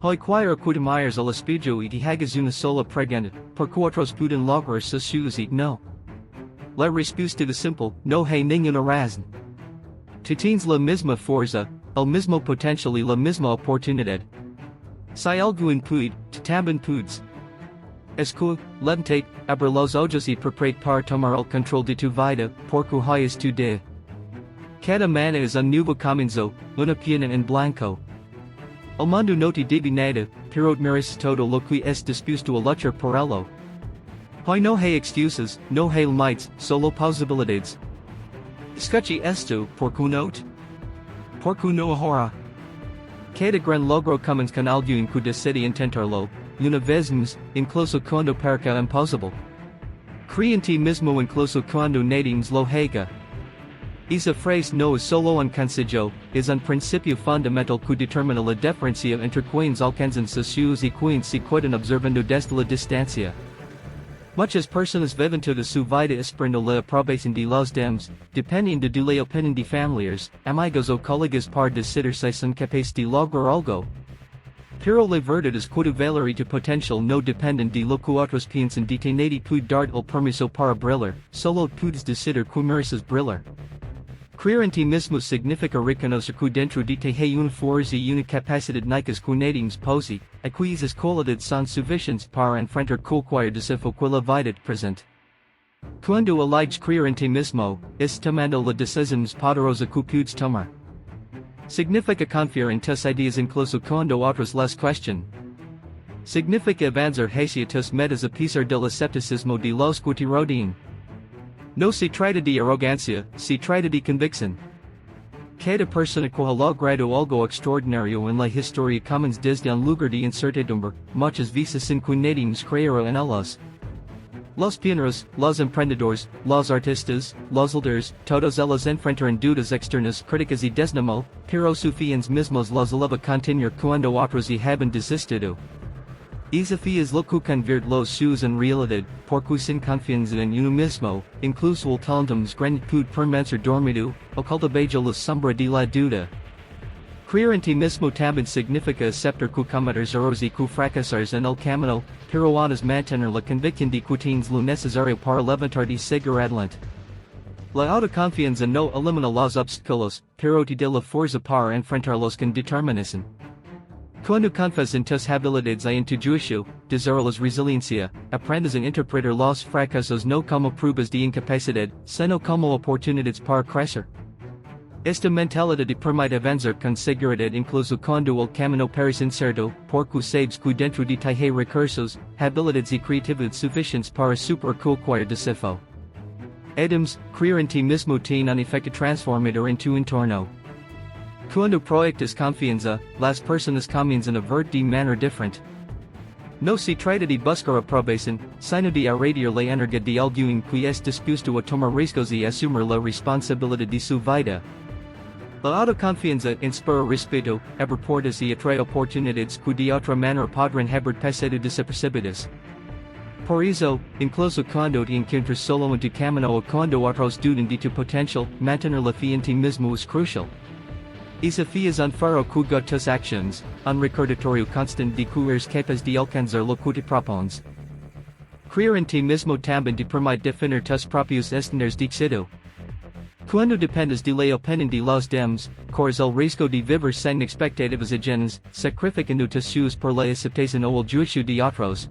Hoy choir acudimires al espíritu y hagas una sola pregunta, por qué otros pueden lograr sus sueños y no. La respuesta es simple, no hay ninguna razón. Tú tienes la misma fuerza, el mismo potencial y la misma oportunidad. Si alguien puede, tú también puedes. Levántate, abre los ojos y prepárate para tomar el control de tu vida, porque hoy es tu día. Cada mañana es un nuevo comienzo, una página en blanco. El mundo no te debe nada, pero mereces todo lo que es dispuesto a luchar por ello. Hoy no hay excusas, no hay límites, solo posibilidades. Escuche esto, ¿por qué no? ¿Por qué no ahora? Cada gran logro comienza con alguien que decide intentarlo, una vez más, incluso cuando parezca imposible. Cree en ti mismo incluso cuando nadie lo haga. Esa frase no es solo un consejo, es un principio fundamental que determina la diferencia entre quienes alcanzan sus sueños y quienes se quedan observando desde la distancia. Muchas personas viven toda su vida esperando la aprobación de los demás, dependiendo de la opinión de familiares, amigos o colegas para decidir si son capaces de lograr algo. Pero la verdad es que tu valor y tu potencial no dependen de lo que otros piensan de ti. Nadie puede darte el permiso para brillar, solo puedes decidir que mereces brillar. Creer en ti mismo significa reconocer que dentro de ti hay una fuerza y una capacidad únicas que nadie posee, y que esas cualidades son suficientes para enfrentar cualquier desafío que la vida te presenta. Cuando eliges creer en ti mismo, es tomando la decisión más poderosa que puedes tomar. Significa confiar en tus ideas incluso cuando otros las cuestionan. Significa avanzar hacia tus metas a pesar del escepticismo de los que te rodean. No se trata de arrogancia, se trata de convicción. Cada persona que ha logrado algo extraordinario en la historia comienza desde un lugar de incertidumbre, muchas veces sin que nadie creerá en ellos. Los pioneros, los emprendedores, los artistas, los líderes, todos ellos enfrentan dudas externas, críticas y desánimo, pero su fe en mismos los eleva a continuar cuando otros ya haben desistido. Esa fe es lo que convierte los sueños en realidad, porque sin confianza en uno mismo, incluso el talento más grande puede permanecer dormido, o cultivar la sombra de la duda. Creer en ti mismo también significa aceptar que cometes errores y que fracasarás en el camino, pero antes mantener la convicción de que tienes lo necesario para levantarte y seguir adelante. La autoconfianza no elimina los obstáculos, pero te da la fuerza para enfrentarlos con determinación. Cuando confías en tus habilidades y en tu juicio, desarrollas resiliencia, aprendes a interpretar los fracasos no como pruebas de incapacidad, sino como oportunidades para crecer. Esta mentalidad te permite avanzar con seguridad incluso cuando el camino parece incierto, porque sabes que dentro de ti hay recursos, habilidades y creatividad suficientes para superar cualquier desafío. Además, creer en ti mismo tiene un efecto transformador en tu entorno. Cuando proyectas confianza, las personas comienzan a ver de manera diferente. No se trata de buscar aprobación, sino de irradiar la energía de alguien que es dispuesto a tomar riesgos y asumir la responsabilidad de su vida. La autoconfianza inspira respeto, abre puertas y atrae oportunidades que de otra manera podrán haber pasado desapercibidas. Por eso, incluso cuando te encuentras solo en tu camino o cuando otros dudan de tu potencial, mantener la fe en ti mismo es crucial. Esa fe es un faro que guía tus acciones, un recordatorio constante de que eres capaz de alcanzar lo que te propones. Creer en ti mismo también te permite definir tus propios estándares de éxito. Cuando dependes de la opinión de los demás, corres el riesgo de vivir sin expectativas ajenas, sacrificando tus sueños por la aceptación o el juicio de otros.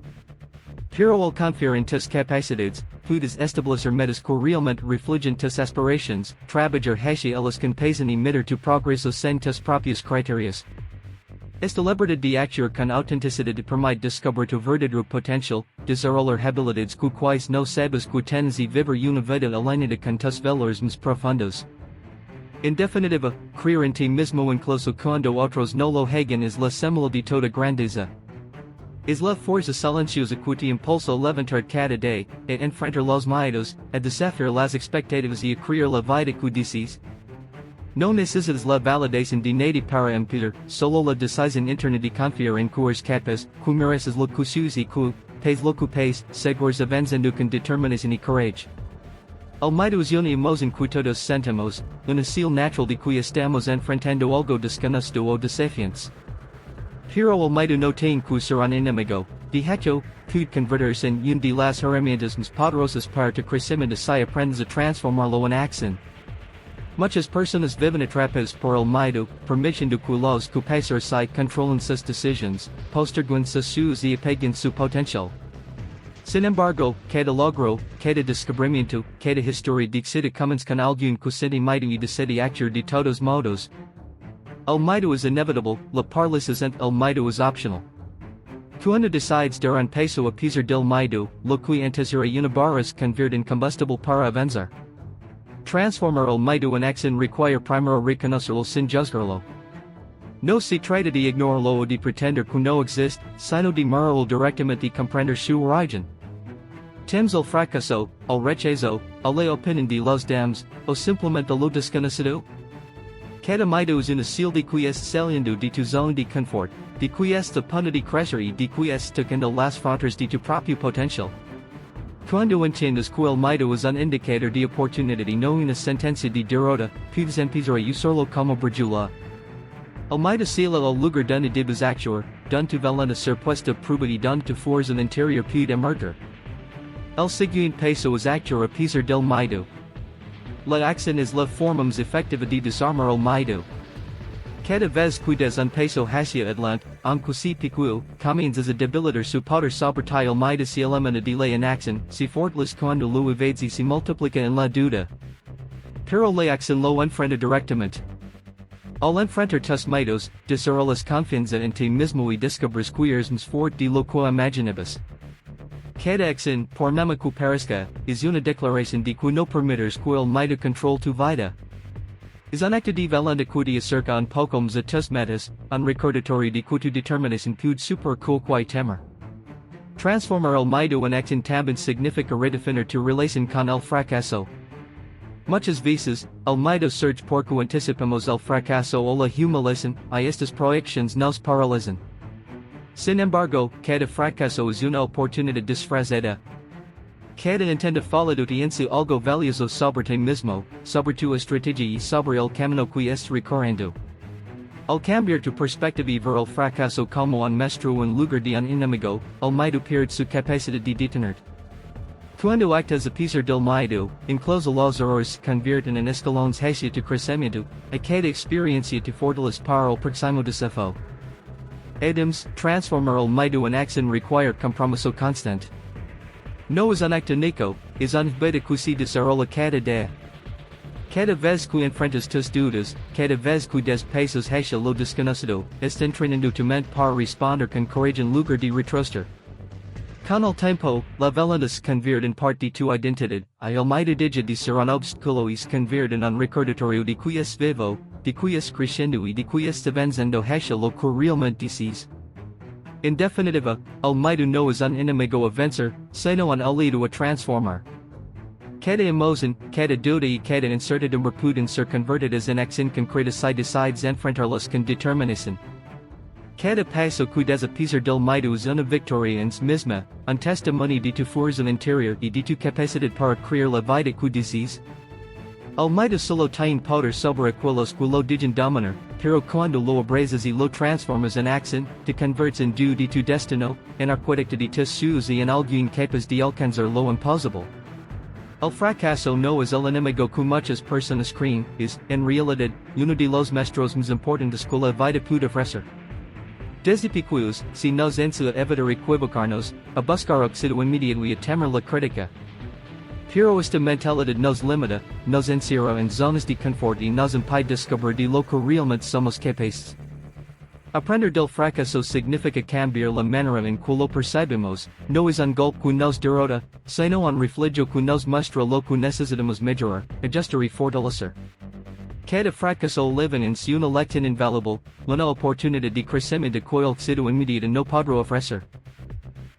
Pero al confiar en tus capacidades, puedes establecer metas que realmente reflejen tus aspiraciones, trabajar hacia ellas con pasión y medir tu progreso sin tus propios criterios. Esta libertad de actuar con autenticidad te permite descubrir tu verdadero potencial, desarrollar habilidades que quizás no sabes que tienes y vivir una vida alineada con tus valores más profundos. En definitiva, creer en ti mismo incluso cuando otros no lo hagan es la semilla de toda grandeza. Es la fuerza silenciosa que te impulsa a levantar cada día, a enfrentar los miedos, a desafiar las expectativas y a crear la vida que deseas. No necesitas la validación de nadie para impedir, solo la decisión interna de confiar en que eres capaz, que mereces lo que sueñas y que, pese lo que pese, seguirás avanzando con determinación y coraje. El miedo es una emoción que todos sentimos, un estilo natural de que estamos enfrentando algo desconocido o desafiante. Pero Almeida no tem serán enemigo, de hecho, puede convertirse en un de las herramientas más poderosas para tu crecimiento si aprendes a transformarlo en acción. Muchas personas viven atrapadas por el miedo, permitiendo que los que pasan si controlan sus decisiones, posterguen sus y apagan su potencial. Sin embargo, cada logro, cada descubrimiento, cada historia de éxito comienza con algún que siente miedo y decide actuar de todos modos. El miedo es inevitable, la parálisis ante el miedo es optional. Cuando decides dar un paso a pesar del miedo, lo que antes era una barra se convierte en combustible para avanzar. Transformar el miedo en acción requiere primero reconocerlo sin juzgarlo. No se trata de ignorarlo o de pretender que no existe, sino de mirarlo directamente y comprender su origen. Temos el fracaso, el rechazo, a la opinión de los demás, o simplemente lo desconocido. Cada miedo es una señal de que estás saliendo de tu zona de confort, de que estás a punto de crecer y de que estás tocando las fronteras de tu propio potencial. Cuando entiendes que el miedo es un indicador de oportunidad y no una sentencia de derrota, puedes empezar a usarlo como brújula. El miedo seala el lugar donde debes actuar, donde tu valentía ser puesta a prueba y donde tu fuerza interior puede emerger. El siguiente paso es actuar a pesar del miedo. La acción es la forma más efectiva de desarmar el miedo. Cada vez que des un paso hacia adelante, aunque sea pequeño, comienzas a debilitar su poder sobre ti. El miedo se elimina de la inacción, se fortalece cuando lo evades y se multiplica en la duda. Pero la acción lo enfrenta directamente. Al enfrentar tus miedos, desarrollas confianza en ti mismo y descubres que eres más fuerte de lo que imaginabas. Cada acción, por mínima que parezca, es una declaración de que no permites que el miedo controle tu vida. Es un acto de valentía que te acerca un poco más a tus metas, un recordatorio de que tu determinación puede superar cualquier temor. Transformar el miedo en acción también significa redefinir tu relación con el fracaso. Muchas veces, el miedo surge porque anticipamos el fracaso o la humiliación, y estas proyecciones nos paralizan. Sin embargo, cada fracaso es una oportunidad disfrazada. Cada intento fallido te enseña algo valioso sobre ti mismo, sobre tu estrategia y sobre el camino que estás recorriendo. Al cambiar tu perspectiva y ver el fracaso como un maestro en lugar de un enemigo, el miedo pierde su capacidad de detenerte. Cuando actas a pesar del miedo, incluso los errores se convierten en escalones hacia tu crecimiento, y cada experiencia te fortalece para el próximo desafío. Adams, transformar el miedo en acción requiere compromiso constante. No es un acto único, es un hábito que se desarrolla cada día. Cada vez que enfrentas tus dudas, cada vez que des pasos hacia lo desconocido, estás entrenando tu mente para responder con coraje en lugar de retroceder. Con el tiempo, la valentía se convierte en parte de tu identidad, y el miedo deja de ser un obstáculo y se convierte en un recordatorio de que es vivo, de que es creciendo y de que es avanzando hacia lo que realmente deseas. En definitiva, el miedo no es un enemigo a vencer, sino un aliado a transformar. Cada emoción, cada duda y cada incertidumbre pueden ser convertidas en acción concreta si decides enfrentarlas con determinación. Cada paso que des a pesar del miedo es una victoria en sí misma, un testimonio de tu fuerza interior y de tu capacidad para crear la vida que deseas. El miedo solo tiene poder sobre aquellos que lo dejan dominar, pero cuando lo abrazas y lo transformas en acción, te conviertes en dueño de tu destino, en arquitecto de tus sueños y en alguien capaz de alcanzar lo imposible. El fracaso no es el enemigo que muchas personas creen, es, en realidad, uno de los maestros más importantes que la vida puede ofrecer. Desde pequeños, si nos enseña a evitar equivocarnos, a buscar éxito inmediato y a temer la crítica. Pero esta mentalidad nos limita, nos encierra en zonas de confort y nos impide descubrir de lo que realmente somos capaces. Aprender del fracaso significa cambiar la manera en que lo percibimos, no es un golpe que nos derrota, sino un reflejo que nos muestra lo que necesitamos mejorar, ajustar y fortalecer. Cada fracaso living en una lección invaluable, una oportunidad de crecimiento que el éxito inmediato no podrá ofrecer.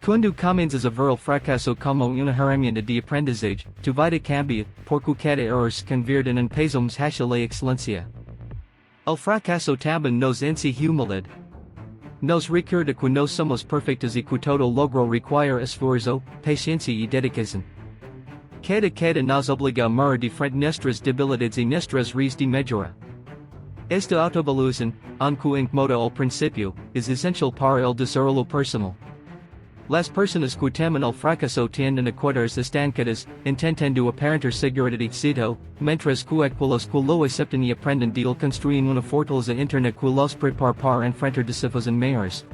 Cuando comienzas a ver el fracaso como una herramienta de aprendizaje, tu vida cambia, porque cada error se convierte en un paso más hacia la excelencia. El fracaso también nos enseña humildad. Nos recuerda que no somos perfectos y que todo logro requiere esfuerzo, paciencia y dedicación. Cada nos obliga a mirar de frente nuestras debilidades y nuestras áreas de mejora. Esta autoevaluación, aunque en modo al principio, es esencial para el desarrollo personal. Las personas que temen el fracaso tienden a quedarse estancadas, intentando aparentar seguridad y éxito, mientras que aquellos que lo aceptan y aprenden de él construyen una fortaleza interna que los prepara para enfrentar desafíos mayores.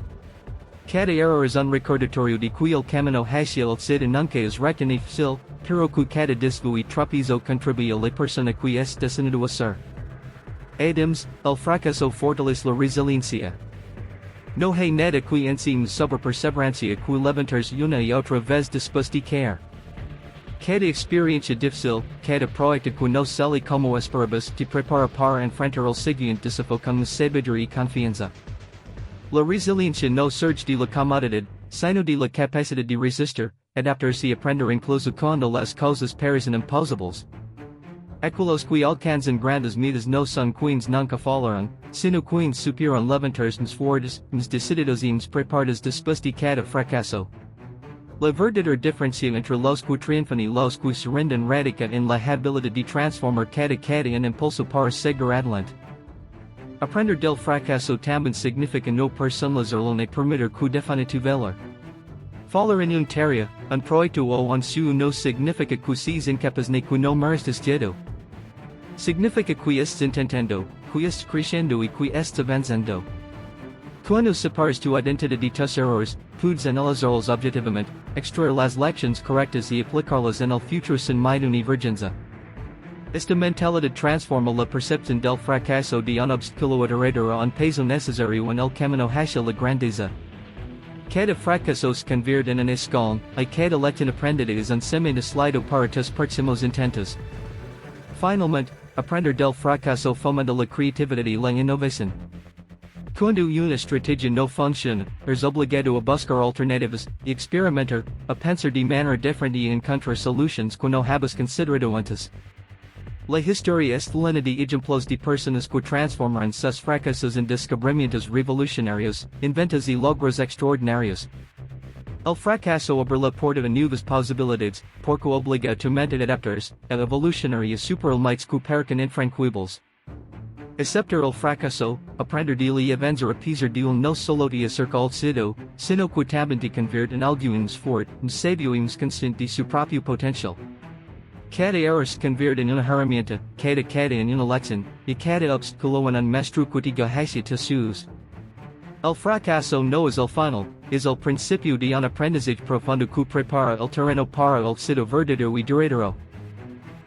Cada error es un recordatorio de que el camino hacia el éxito nunca es recto ni fácil, pero que cada desvío y tropiezo contribuye a la persona que es destinado a ser. Adams, el fracaso fortalece la resiliencia. No hay nada que enseñe sobre perseverancia que levantarse una y otra vez después de caer. Cada experiencia difícil, cada proyecto que no sale como esperabas te prepara para enfrentar el siguiente desafío con sabiduría y confianza. La resiliencia no surge de la comodidad, sino de la capacidad de resistir, adaptarse y aprender incluso cuando las cosas parecen imposibles. Aquellos que alcanzan grandes metas no son quienes nunca fallaron, sino quienes supieron levantarse fuertes, decididos y preparados después de cada fracaso. La verdadera diferencia entre los que triunfan y los que se rinden radica en la habilidad de transformar cada caída en impulso para seguir adelante. Aprender del fracaso también significa no personalizarlo ni permitir que define tu valor. Fallar en una tarea, un proyecto o un sueño no significa que seas incapaz ni que no mereces todo. Significa que estás intentando, que estás creciendo y que estás avanzando. Cuando separas tu identidad de tus errores, puedes analizarlos objetivamente, extraer las lecciones correctas y aplicarlas en el futuro sin miedo ni vergüenza. Esta mentalidad transforma la percepción del fracaso de un obstáculo aterrador a un peso necesario en el camino hacia la grandeza. Cada fracaso se convierte en un escalón, y cada lección aprendida es un semilla slido para tus próximos intentos. Finalmente, aprender del fracaso fomenta la creatividad y la innovación. Cuando una estrategia no funciona, eres obligado a buscar alternativas, y experimentar, a pensar de manera diferente y encontrar soluciones que no habías considerado antes. La historia está llena de ejemplos de personas que transformaron sus fracasos en descubrimientos revolucionarios, inventos y logros extraordinarios. El fracaso abre la puerta a nuevas posibilidades, porque obliga a tu mente a adaptarse, a evolucionar y a superar limites que parecen infranqueables. Aceptar el fracaso, aprender de él y avanzar a pesar de él no solo te acerca al éxito, sino que también te convierte en alguien fuerte, sabio y consciente de su propio potencial. Cada error se convierte en una herramienta, cada caída en una lección, y cada obstáculo en un maestro que te guía hacia tus sueños. El fracaso no es el final, es el principio de un aprendizaje profundo que prepara el terreno para el éxito verdadero y duradero.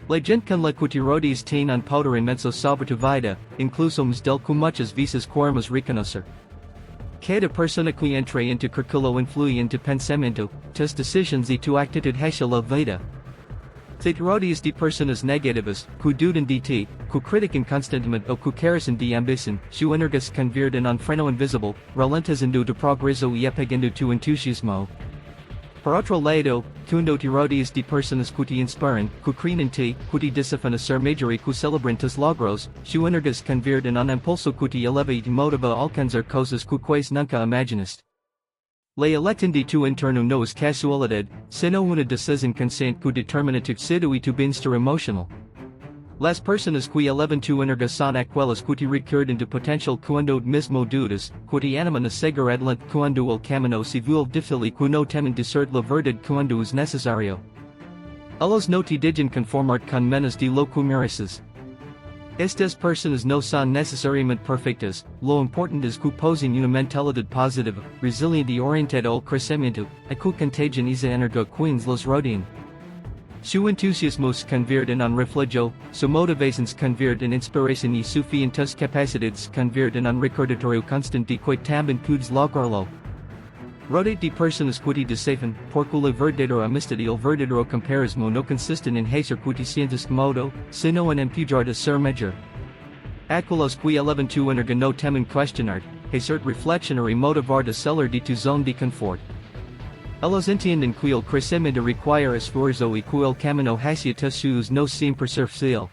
La gente con la que te rodeas tiene un poder inmenso sobre tu vida, incluso más del que muchas veces queremos reconocer. Cada persona que entra en tu círculo influye en tu pensamiento, tus decisiones y tu actitud hacia la vida. Si te rodeas de personas negativas, que dudan de ti, que critican constantemente o que carecen de ambición, su energía se convierte en un freno invisible, ralentizando tu progreso y apagando tu entusiasmo. Por otro lado, cuando te rodeas de personas que te inspiran, que creen en ti, que te desafian a ser mejor y que celebran tus logros, su energía se convierte en un impulso que te eleva y te motiva a alcanzar cosas que nunca imaginaste. La elección de tu interno no es casualidad, sino una decisión consciente que determina tu éxito y tu bienestar emocional. Las personas que elevan tu energía son aquellas que te recuerdan tu potencial cuando mismo dudas, que te animan a seguir adelante cuando el camino se vuelve difícil y que no temen decir la verdad cuando es necesario. Ellos no te dejan conformarte con menos de lo que mereces. Estas personas no son necesariamente perfectas, lo importante es que poseen una mentalidad positiva, resiliente y orientada al crecimiento, y que contagian esa energía quienes los rodean. Su entusiasmo se convierte en un reflejo, su motivación se convierte en inspiración y su fe en tus capacidades se convierte en un recordatorio constante que también puedes lograrlo. Rodate de personas que te desafian, porque la verdadera amistad y el verdadero comparismo no consisten en hacer que te sientas cómodo, sino en empujar a ser mejor. Aquellos que elevan tu energía no temen cuestionar, hacer reflexionar y motivar a salir de tu zona de confort. Ellos entienden que el crecimiento requiere esfuerzo y que el camino hacia tus sueños no siempre ser fácil.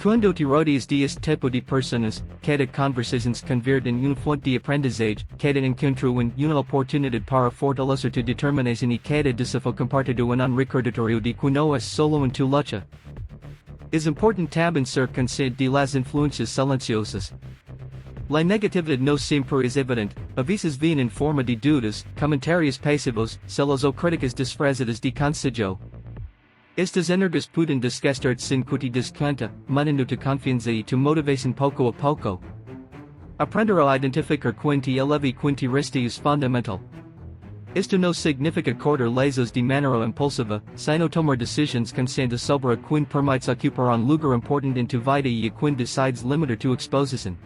Cuando te rodeas de este tipo de personas, cada conversación se convierte en una fuente de aprendizaje, cada encuentro en una oportunidad para fortalecer tu determinación y cada desafío compartido en un recordatorio de que no es solo en tu lucha. Es important também ser consciente de las influencias silenciosas. La negatividad no siempre es evidente, a veces viene en forma de dudas, comentarios pasivos, celos o críticas disfrazadas de consejo. Estas energías pueden desgastar sin que te des cuenta, minando tu confianza y tu motivación poco a poco. Aprender a identificar quién te eleva y quién te resta es fundamental. Esto no significa cortar lazos de manera impulsiva, sino tomar decisiones conscientes sobre quién permites ocupar un lugar importante en tu vida y a quién decides limitar tu exposición.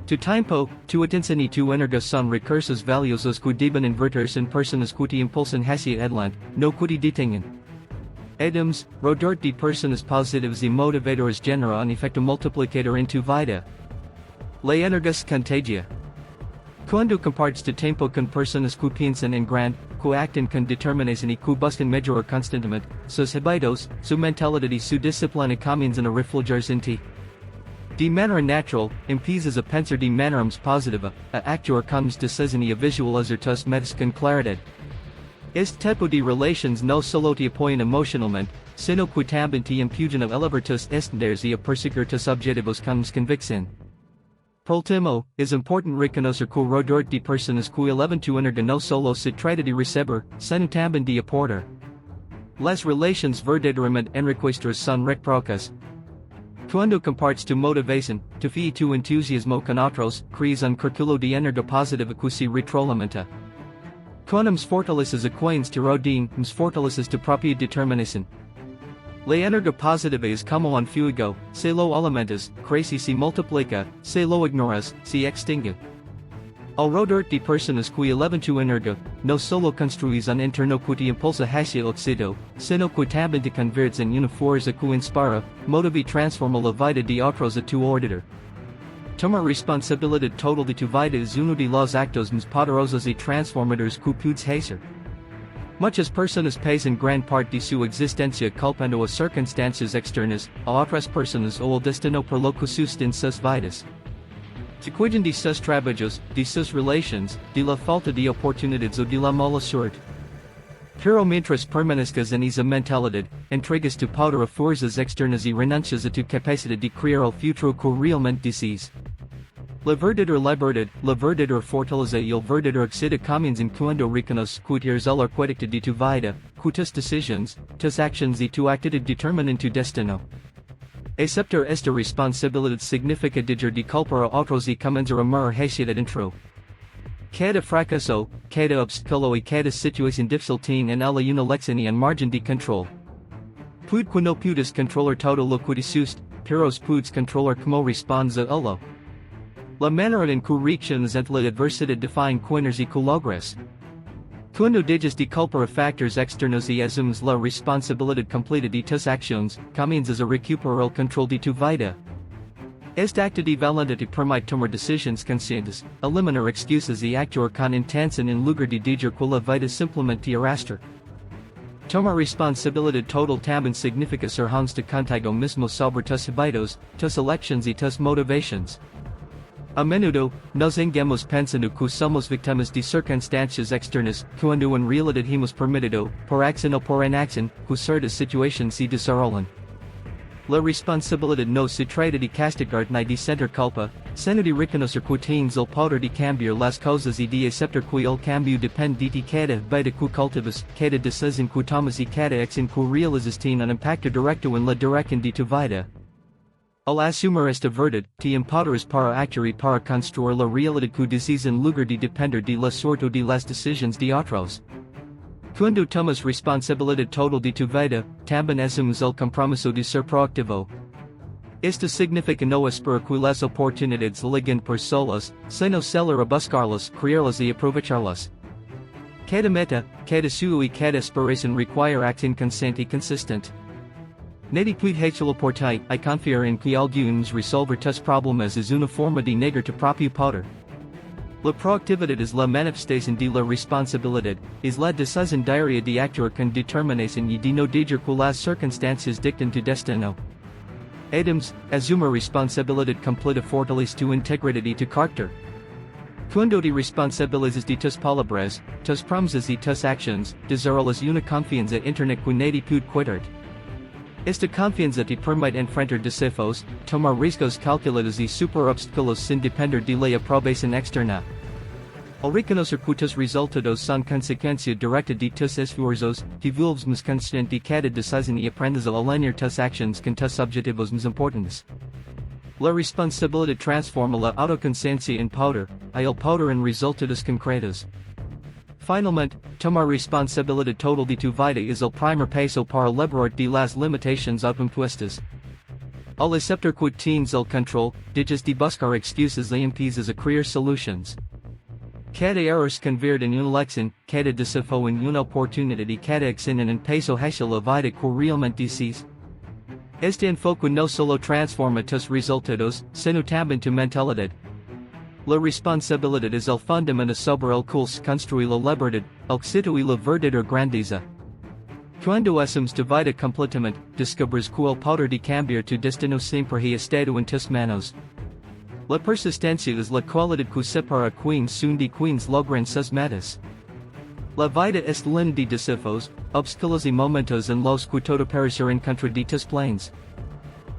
Tu tiempo, tu atención y tu energía son recursos valiosos que deben invertirse en personas que te impulsan hacia adelante, no que te detengan. Adams, rodearte de personas positivas y motivadoras genera un efecto multiplicador en tu vida. La energía se contagia. Cuando compartes tu tiempo con personas que piensan en grande, que actan con determinación y que buscan mejorar constantemente, sus hábitos, su mentalidad y su disciplina comienzan a reflejarse en ti. De manera natural, empiezas a pensar de manera más positiva, a actuar con más decisión y a visualizar tus metas con claridad. Este tipo de relaciones no solo te apoyan emocionalmente, sino que también te impulsan a elevar tus estándares y a perseguir tus objetivos con más convicción. Por último, es importante reconocer que rodearte de personas que elevan tu energía no solo se trata de recibir, sino también de aportar. Las relaciones verdaderamente enriquecedoras son recíprocas. Cuando compartes tu motivación, tu fe y tu entusiasmo con otros, creas un círculo de energía positiva que se retroalimenta. Con más fortalezas a quienes te rodean, más fortalezas tu propia determinación. La energía positiva es como un fuego, se lo alimentas, crece y se multiplica, se lo ignoras, se extingue. Al rodearte de personas que elevan tu energía, no solo construyes un entorno que te impulsa hacia el éxito, sino que también te conviertes en una fuerza que inspira, motiva y transforma la vida de otros a tu alrededor. Tomar responsabilidad total de tu vida es uno de los actos más poderosos y transformadores que puedes hacer. Muchas personas pasan gran parte de su existencia culpando a circunstancias externas, a otras personas o al destino por lo que sucede en sus vidas. Se cuidan de sus trabajos, de sus relaciones, de la falta de oportunidades o de la mala suerte. Pero mientras permanezcas en esa mentalidad, entregas tu poder a fuerzas externas y renuncias a tu capacidad de crear el futuro que realmente deseas. La verdadera libertad, la verdadera fortaleza y el verdadero éxito comienzan cuando reconoces que eres el arquitecto de tu vida, que tus decisiones, tus acciones y tu actitud determinan tu destino. Aceptar esta responsabilidad significa dejar de culpar a otros y comenzar a mirar hacia adentro. Cada fracaso, cada obstáculo y cada situación difícil tiene en ella una lección y un margen de control. Puede que no puedas controlar todo lo que te sucede, pero puedes controlar cómo respondes a ello. La manera en que reaccionas ante la adversidad define quiénes y que logras. Cuando dejas de culpar a factores externos y asumes la responsabilidad completa de tus acciones, comienzas a recuperar el control de tu vida. Este acto de valentía te permite tomar decisiones conscientes, eliminar excusas y actuar con intención en lugar de dejar que la vida simplemente te arrastre. Tomar responsabilidad total también significa ser honesto contigo mismo sobre tus hábitos, tus elecciones y tus motivaciones. A menudo, nos engañamos pensando que somos víctimas de circunstancias externas, cuando en realidad hemos permitido, por acción o por inacción, que ciertas situaciones se desarrollen. La responsabilidad no se trata de castigar ni de sentir culpa, sino de reconocer que tienes el poder de cambiar las cosas y de aceptar que el cambio depende de ti. Cada vida que cultivas, cada decisión que tomas y cada acción que realizas tiene un impacto directo en la dirección de tu vida. Al asumir esta verdad, te empoderas para actuar y para construir la realidad que deseas en lugar de depender de la suerte o de las decisiones de otros. Cuando tomas responsabilidad total de tu vida, también asumes el compromiso de ser proactivo. Esto significa no esperar que las oportunidades lleguen por solas, sino salir a buscarlas, crearlas y aprovecharlas. Cada meta, cada sueño y cada aspiración requiere acción consciente y consistente. Nadie puede hacerlo por ti, y confiar en que algunos resolver tus problemas es una forma de negar tu propio poder. La proactividad es la manifestación de la responsabilidad, es la decisión diaria de actuar con determinación y de no dejar que las circunstancias dicten tu destino. Adams, asumir responsabilidad completa fortalece tu integridad y tu carácter. Cuando te responsabilizas de tus palabras, tus promesas y tus acciones, desarrollas una confianza interna que nadie puede quitarte. Esta confianza te permite enfrentar desafíos, tomar riesgos calculados y superar obstáculos sin depender de la aprobación externa. Al reconocer que tus resultados son consecuencia directa de tus esfuerzos, te vuelves más consciente de cada decisión y aprendes a alinear tus acciones con tus objetivos más importantes. La responsabilidad transforma la autoconciencia en poder, y el poder en resultados concretos. Finalmente, tomar responsabilidad total de tu vida es el primer paso para liberarte de las limitaciones autoimpuestas. Al aceptar que tienes el control, dejas de buscar excusas y empiezas a crear soluciones. Cada error se convierte en una lección, cada desafío en una oportunidad y cada acción en un paso hacia la vida que realmente deseas. Este enfoque no solo transforma tus resultados, sino también tu mentalidad. La responsabilidad es el fundamento sobre el cual se construye la libertad, el éxito y la verdadera grandeza. Cuando hacemos tu vida completamente, descubres que el poder de cambiar tu destino siempre ha estado en tus manos. La persistencia es la cualidad que separa quienes son de quienes logran sus metas. La vida está llena de desafíos, obstáculos y momentos en los que todo parece en contra de tus planes.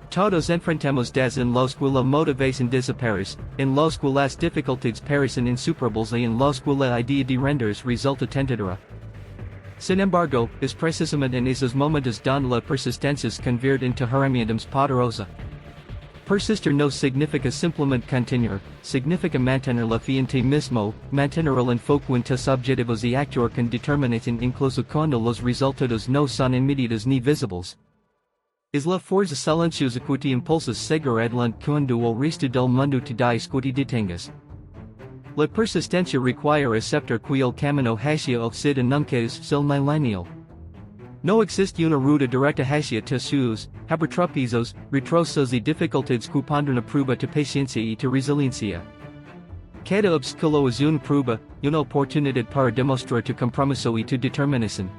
Todos enfrentamos días en los que la motivación desaparece, en los que las dificultades parecen insuperables y en los que la idea de rendirse resulta tentadora. Sin embargo, es precisamente en esos momentos donde la persistencia se convierte en tu herramienta más poderosa. Persistir no significa simplemente continuar, significa mantener la fe en ti mismo, mantener el enfoque en tus objetivos y actuar con determinación incluso cuando los resultados no son inmediatos ni visibles. Es la fuerza silenciosa que te impulsa a seguir adelante cuando el resto del mundo te dice que te detengas. La persistencia requiere aceptar que el camino hacia el éxito nunca es fácil ni lineal. No existe una ruta directa hacia tus sueños, habrá tropiezos, retrocesos y dificultades que pondrán a prueba tu paciencia y tu resiliencia. Cada obstáculo es una prueba, una oportunidad para demostrar tu compromiso y tu determinación.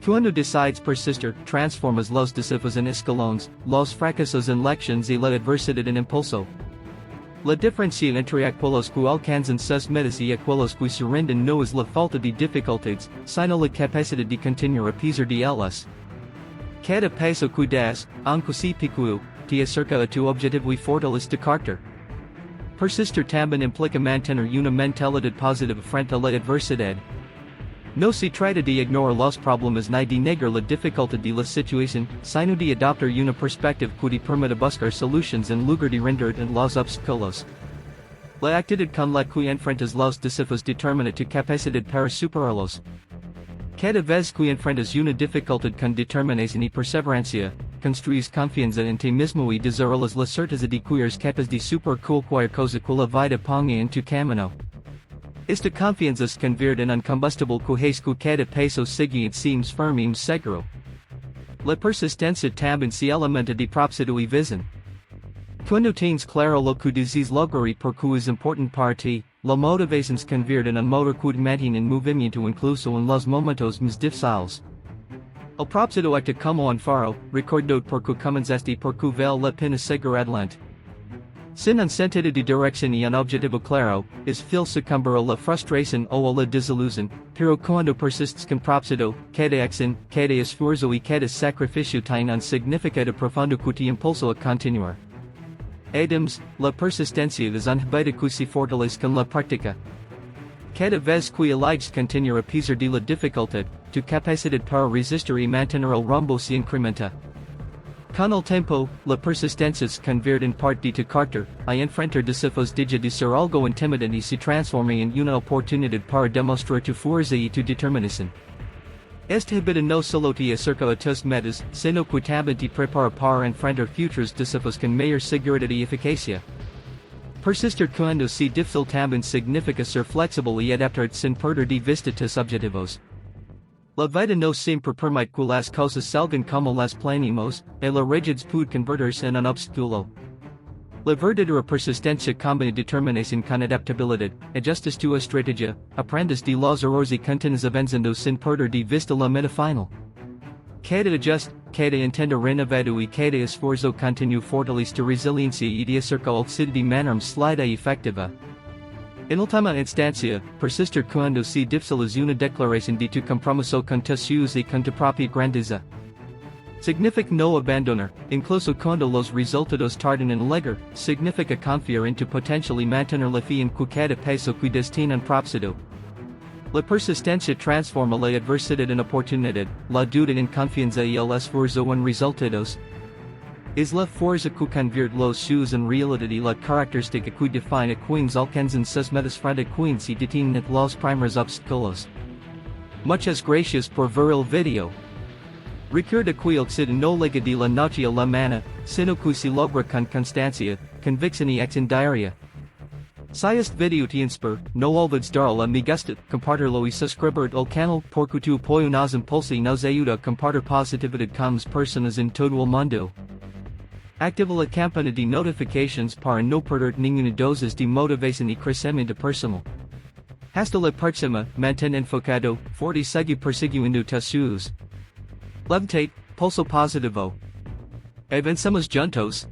Cuando decides persistir, transformas los desafíos en escalones, los fracasos en lecciones y la adversidad en impulso. La diferencia entre aquellos que alcanzan sus metas y aquellos que se rinden no es la falta de dificultades, sino la capacidad de continuar a pesar de ellas. Cada paso que das, aunque sea pequeño, te acerca a tu objetivo y fortalece tu carácter. Persistir también implica mantener una mentalidad positiva frente a la adversidad. No se trata de ignorar los problemas ni de negar la dificultad de la situación, sino de adoptar una perspectiva que te permita buscar soluciones en lugar de rendirte en los obstáculos. La actitud con la que enfrentas los desafíos determina tu capacidad para superarlos. Cada vez que enfrentas una dificultad con determinación y perseverancia, construyes confianza en ti mismo y desarrollas la certeza de que eres capaz de superar cualquier cosa que la vida ponga en tu camino. Esta confianza se convierte en un combustible que hace que cada paso siguiente sea más firme y más seguro. La persistencia también se alimenta de propósito y visión. Cuando tienes claro lo que deseas lograr y por qué es importante para ti, la motivación se convierte en un motor que te mantiene en movimiento incluso en los momentos más difíciles. El propósito acta como un faro, recordando por qué comenzaste y por qué vale la pena seguir adelante. Sin un sentido de dirección y un objetivo claro, es fácil sucumbir a la frustración o a la desilusión, pero cuando persistes con propósito, cada acción, cada esfuerzo y cada sacrificio tiene un significado profundo que te impulsa a continuar. Además, la persistencia es un hábito que se fortalece con la práctica. Cada vez que eliges continuar a pesar de la dificultad, tu capacidad para resistir y mantener el rumbo se incrementa. Con el tiempo, la persistencia se convierte en parte de tu carácter, y enfrentar desafíos deja de ser algo intimidante y se transforma en una oportunidad para demostrar tu fuerza y tu determinación. Este hábito no solo te acerca a tus metas, sino que también te prepara para enfrentar futuros desafíos con mayor seguridad y eficacia. Persistir cuando sea difícil también significa ser flexible y adaptarte sin perder de vista tus objetivos. La vida no siempre permite que las cosas salgan como las planeamos, y la rigidez puede convertirse en un obstáculo. La verdadera persistencia combina determinación con adaptabilidad, ajustas tu estrategia, aprendes de los errores y continúas avanzando sin perder de vista la meta final. Cada ajuste, cada intento renovado y cada esfuerzo continuo fortalece tu resiliencia y te acerca al éxito de manera más sólida y efectiva. En última instancia, persistir cuando sea difícil es una declaración de tu compromiso con tus sueños y con tu propia grandeza. Significa no abandonar, incluso cuando los resultados tardan en llegar, significa confiar en tu potencial y mantener la fe en que cada paso que destinan propósito. La persistencia transforma la adversidad en oportunidad, la duda en confianza y el esfuerzo en resultados. Es la fuerza que convierte los shoes en realidad y la característica que define a quienes alcanzan sus metas frente a quienes y detienen los primeros obstáculos. Muchas gracias por ver el video. Recuerda que el éxito no llega de la noche a la mañana, sino que se logra con constancia, convicción y acción diaria. Si este video te inspira, no olvides darle a me gusta, compartirlo y suscribirte al canal porque tu apoyo nos impulsa y nos ayuda a compartir positividad con las personas en todo el mundo. Activa la campana de notifications para no perder ninguna dosis de motivación y crecimiento personal. Hasta la próxima, mantén enfocado, fuerte y sigue persiguiendo tus sueños. Levantate, pulso positivo. Avancemos juntos.